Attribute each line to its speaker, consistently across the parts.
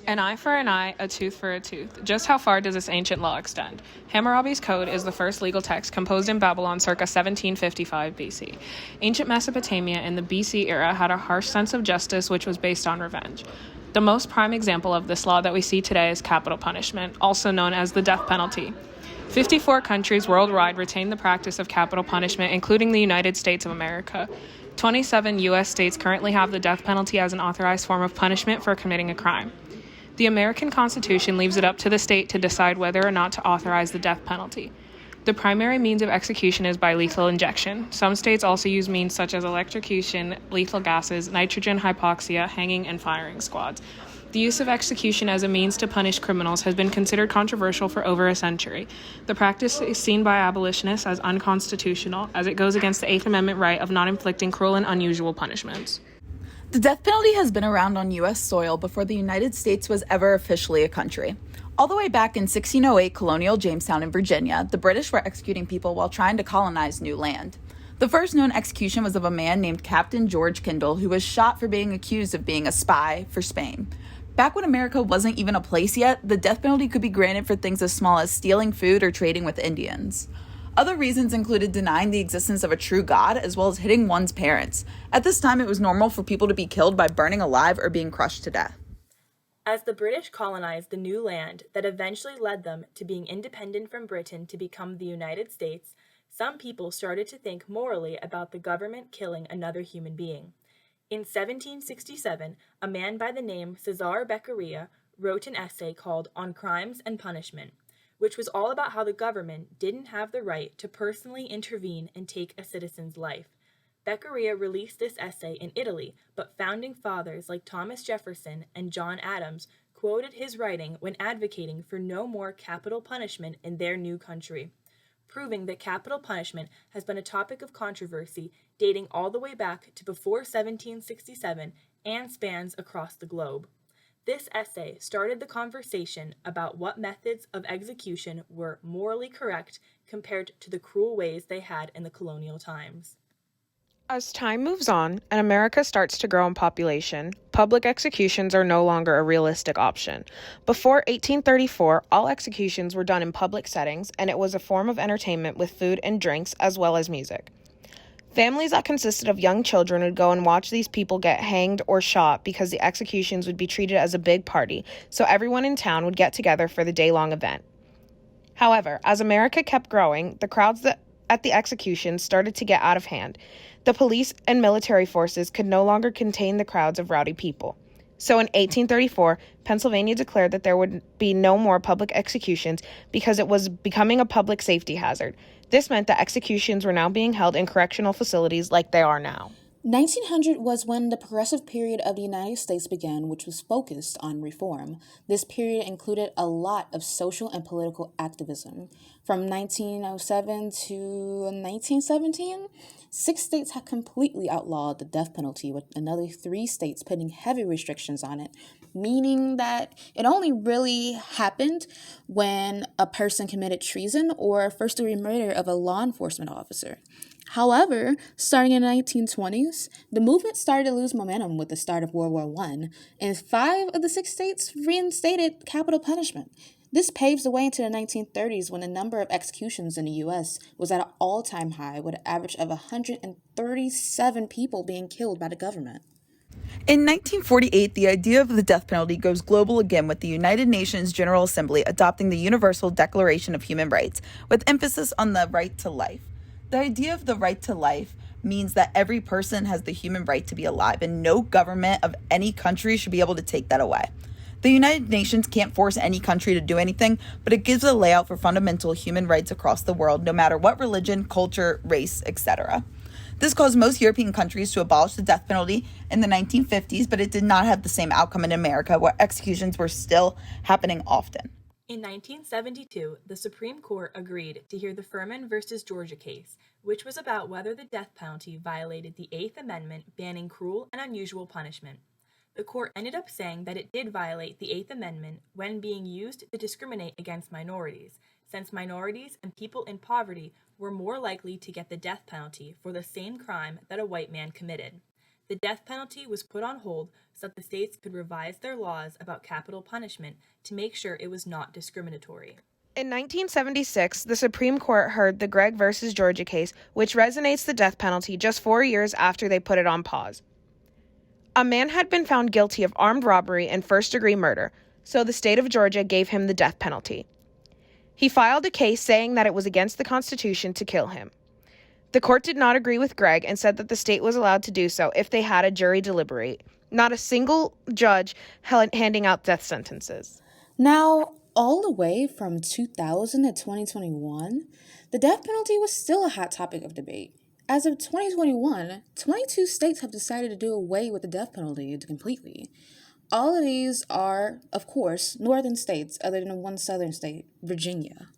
Speaker 1: An eye for an eye, a tooth for a tooth. Just how far does this ancient law extend? Hammurabi's Code is the first legal text composed in Babylon circa 1755 BC. Ancient Mesopotamia in the BC era had a harsh sense of justice which was based on revenge. The most prime example of this law that we see today is capital punishment, also known as the death penalty. 54 countries worldwide retain the practice of capital punishment, including the United States of America. 27 U.S. states currently have the death penalty as an authorized form of punishment for committing a crime. The American Constitution leaves it up to the state to decide whether or not to authorize the death penalty. The primary means of execution is by lethal injection. Some states also use means such as electrocution, lethal gases, nitrogen hypoxia, hanging, and firing squads. The use of execution as a means to punish criminals has been considered controversial for over a century. The practice is seen by abolitionists as unconstitutional, as it goes against the Eighth Amendment right of not inflicting cruel and unusual punishments.
Speaker 2: The death penalty has been around on U.S. soil before the United States was ever officially a country. All the way back in 1608, colonial Jamestown in Virginia, the British were executing people while trying to colonize new land. The first known execution was of a man named Captain George Kendall, who was shot for being accused of being a spy for Spain. Back when America wasn't even a place yet, the death penalty could be granted for things as small as stealing food or trading with Indians. Other reasons included denying the existence of a true God, as well as hitting one's parents. At this time, it was normal for people to be killed by burning alive or being crushed to death.
Speaker 3: As the British colonized the new land that eventually led them to being independent from Britain to become the United States, some people started to think morally about the government killing another human being. In 1767, a man by the name Cesare Beccaria wrote an essay called On Crimes and Punishment, which was all about how the government didn't have the right to personally intervene and take a citizen's life. Beccaria released this essay in Italy, but founding fathers like Thomas Jefferson and John Adams quoted his writing when advocating for no more capital punishment in their new country, proving that capital punishment has been a topic of controversy dating all the way back to before 1767 and spans across the globe. This essay started the conversation about what methods of execution were morally correct compared to the cruel ways they had in the colonial times.
Speaker 1: As time moves on and America starts to grow in population, public executions are no longer a realistic option. Before 1834, all executions were done in public settings, and it was a form of entertainment with food and drinks as well as music. Families that consisted of young children would go and watch these people get hanged or shot because the executions would be treated as a big party, so everyone in town would get together for the day-long event. However, as America kept growing, the crowds at the executions started to get out of hand. The police and military forces could no longer contain the crowds of rowdy people. So in 1834, Pennsylvania declared that there would be no more public executions because it was becoming a public safety hazard. This meant that executions were now being held in correctional facilities like they are now.
Speaker 4: 1900 was when the progressive period of the United States began, which was focused on reform. This period included a lot of social and political activism. From 1907 to 1917, 6 states had completely outlawed the death penalty, with another 3 states putting heavy restrictions on it, meaning that it only really happened when a person committed treason or first-degree murder of a law enforcement officer. However, starting in the 1920s, the movement started to lose momentum with the start of World War I, and 5 of the 6 states reinstated capital punishment. This paves the way into the 1930s, when the number of executions in the U.S. was at an all-time high, with an average of 137 people being killed by the government.
Speaker 2: In 1948, the idea of the death penalty goes global again, with the United Nations General Assembly adopting the Universal Declaration of Human Rights, with emphasis on the right to life. The idea of the right to life means that every person has the human right to be alive, and no government of any country should be able to take that away. The United Nations can't force any country to do anything, but it gives a layout for fundamental human rights across the world, no matter what religion, culture, race, etc. This caused most European countries to abolish the death penalty in the 1950s, but it did not have the same outcome in America, where executions were still happening often.
Speaker 3: In 1972, the Supreme Court agreed to hear the Furman versus Georgia case, which was about whether the death penalty violated the Eighth Amendment banning cruel and unusual punishment. The court ended up saying that it did violate the Eighth Amendment when being used to discriminate against minorities, since minorities and people in poverty were more likely to get the death penalty for the same crime that a white man committed. the death penalty was put on hold so that the states could revise their laws about capital punishment to make sure it was not discriminatory.
Speaker 1: In 1976, the Supreme Court heard the Gregg versus Georgia case, which resonates the death penalty just 4 years after they put it on pause. A man had been found guilty of armed robbery and first-degree murder, so the state of Georgia gave him the death penalty. He filed a case saying that it was against the Constitution to kill him. The court did not agree with Gregg and said that the state was allowed to do so if they had a jury deliberate, not a single judge handing out death sentences.
Speaker 4: Now, all the way from 2000 to 2021, the death penalty was still a hot topic of debate. As of 2021, 22 states have decided to do away with the death penalty completely. All of these are, of course, northern states other than one southern state, Virginia.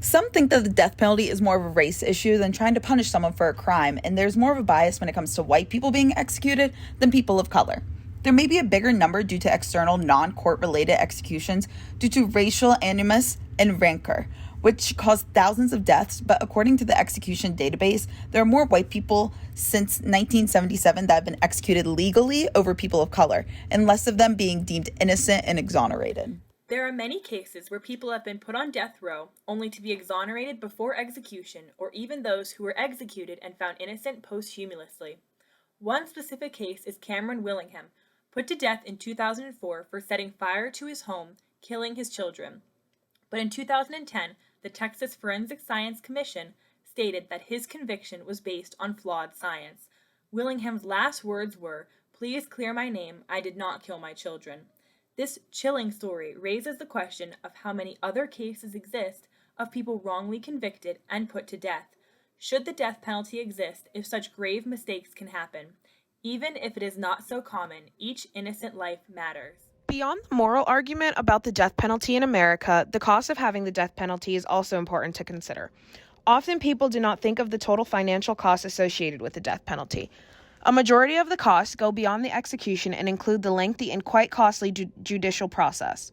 Speaker 2: Some think that the death penalty is more of a race issue than trying to punish someone for a crime, and there's more of a bias when it comes to white people being executed than people of color. There may be a bigger number due to external, non-court related executions due to racial animus and rancor, which caused thousands of deaths, but according to the execution database, there are more white people since 1977 that have been executed legally over people of color, and less of them being deemed innocent and exonerated.
Speaker 3: There are many cases where people have been put on death row only to be exonerated before execution, or even those who were executed and found innocent posthumously. One specific case is Cameron Willingham, put to death in 2004 for setting fire to his home, killing his children. But in 2010, the Texas Forensic Science Commission stated that his conviction was based on flawed science. Willingham's last words were, "Please clear my name, I did not kill my children." This chilling story raises the question of how many other cases exist of people wrongly convicted and put to death. Should the death penalty exist if such grave mistakes can happen? Even if it is not so common, each innocent life matters.
Speaker 1: Beyond the moral argument about the death penalty in America, the cost of having the death penalty is also important to consider. Often people do not think of the total financial costs associated with the death penalty. A majority of the costs go beyond the execution and include the lengthy and quite costly judicial process.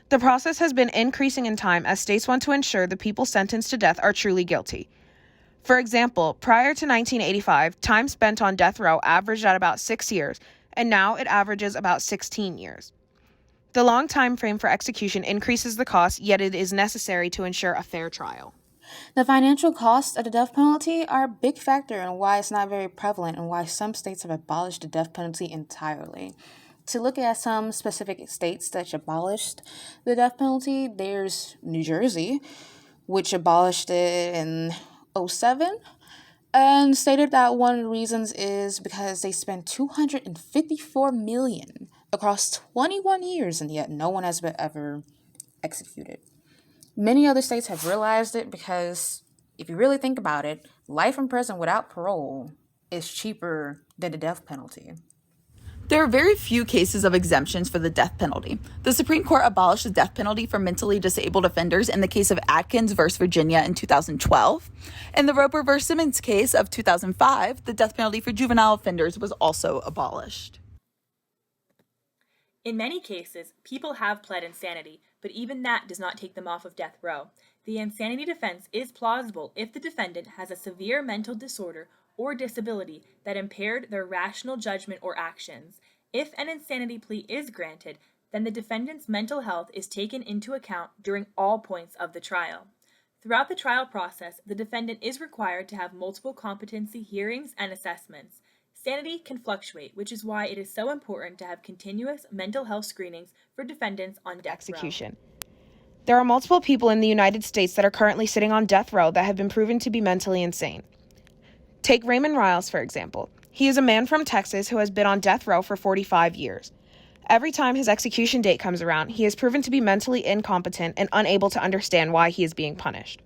Speaker 1: The process has been increasing in time as states want to ensure the people sentenced to death are truly guilty. For example, prior to 1985, time spent on death row averaged at about 6 years, and now it averages about 16 years. The long time frame for execution increases the cost, yet it is necessary to ensure a fair trial.
Speaker 4: The financial costs of the death penalty are a big factor in why it's not very prevalent and why some states have abolished the death penalty entirely. To look at some specific states that abolished the death penalty, there's New Jersey, which abolished it in 2007, and stated that one of the reasons is because they spent $254 million across 21 years, and yet no one has been ever executed. Many other states have realized it because if you really think about it, life in prison without parole is cheaper than the death penalty.
Speaker 2: There are very few cases of exemptions for the death penalty. The Supreme Court abolished the death penalty for mentally disabled offenders in the case of Atkins v. Virginia in 2012. In the Roper v. Simmons case of 2005, the death penalty for juvenile offenders was also abolished.
Speaker 3: In many cases, people have pled insanity, but even that does not take them off of death row. The insanity defense is plausible if the defendant has a severe mental disorder or disability that impaired their rational judgment or actions. If an insanity plea is granted, then the defendant's mental health is taken into account during all points of the trial. Throughout the trial process, the defendant is required to have multiple competency hearings and assessments. Sanity can fluctuate, which is why it is so important to have continuous mental health screenings for defendants on death
Speaker 1: execution. There are multiple people in the United States that are currently sitting on death row that have been proven to be mentally insane. Take Raymond Riles, for example. He is a man from Texas who has been on death row for 45 years. Every time his execution date comes around, he is proven to be mentally incompetent and unable to understand why he is being punished.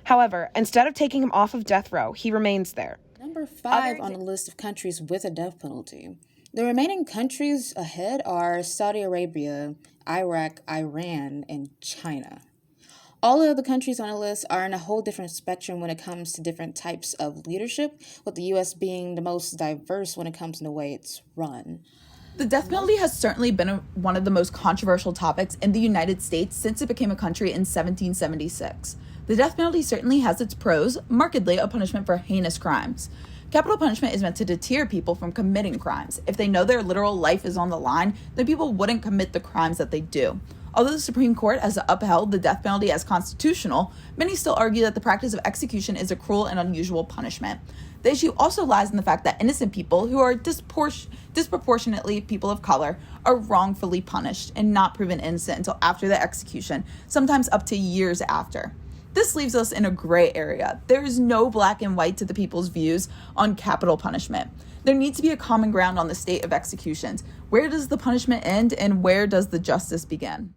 Speaker 1: However, instead of taking him off of death row, he remains there.
Speaker 4: Number 5 on the list of countries with a death penalty. The remaining countries ahead are Saudi Arabia, Iraq, Iran, and China. All of the countries on the list are in a whole different spectrum when it comes to different types of leadership, with the U.S. being the most diverse when it comes to the way it's run.
Speaker 2: The death penalty has certainly been one of the most controversial topics in the United States since it became a country in 1776. The death penalty certainly has its pros, markedly a punishment for heinous crimes. Capital punishment is meant to deter people from committing crimes. If they know their literal life is on the line, then people wouldn't commit the crimes that they do. Although the Supreme Court has upheld the death penalty as constitutional, many still argue that the practice of execution is a cruel and unusual punishment. The issue also lies in the fact that innocent people, who are disproportionately people of color, are wrongfully punished and not proven innocent until after the execution, sometimes up to years after. This leaves us in a gray area. There is no black and white to the people's views on capital punishment. There needs to be a common ground on the state of executions. Where does the punishment end and where does the justice begin?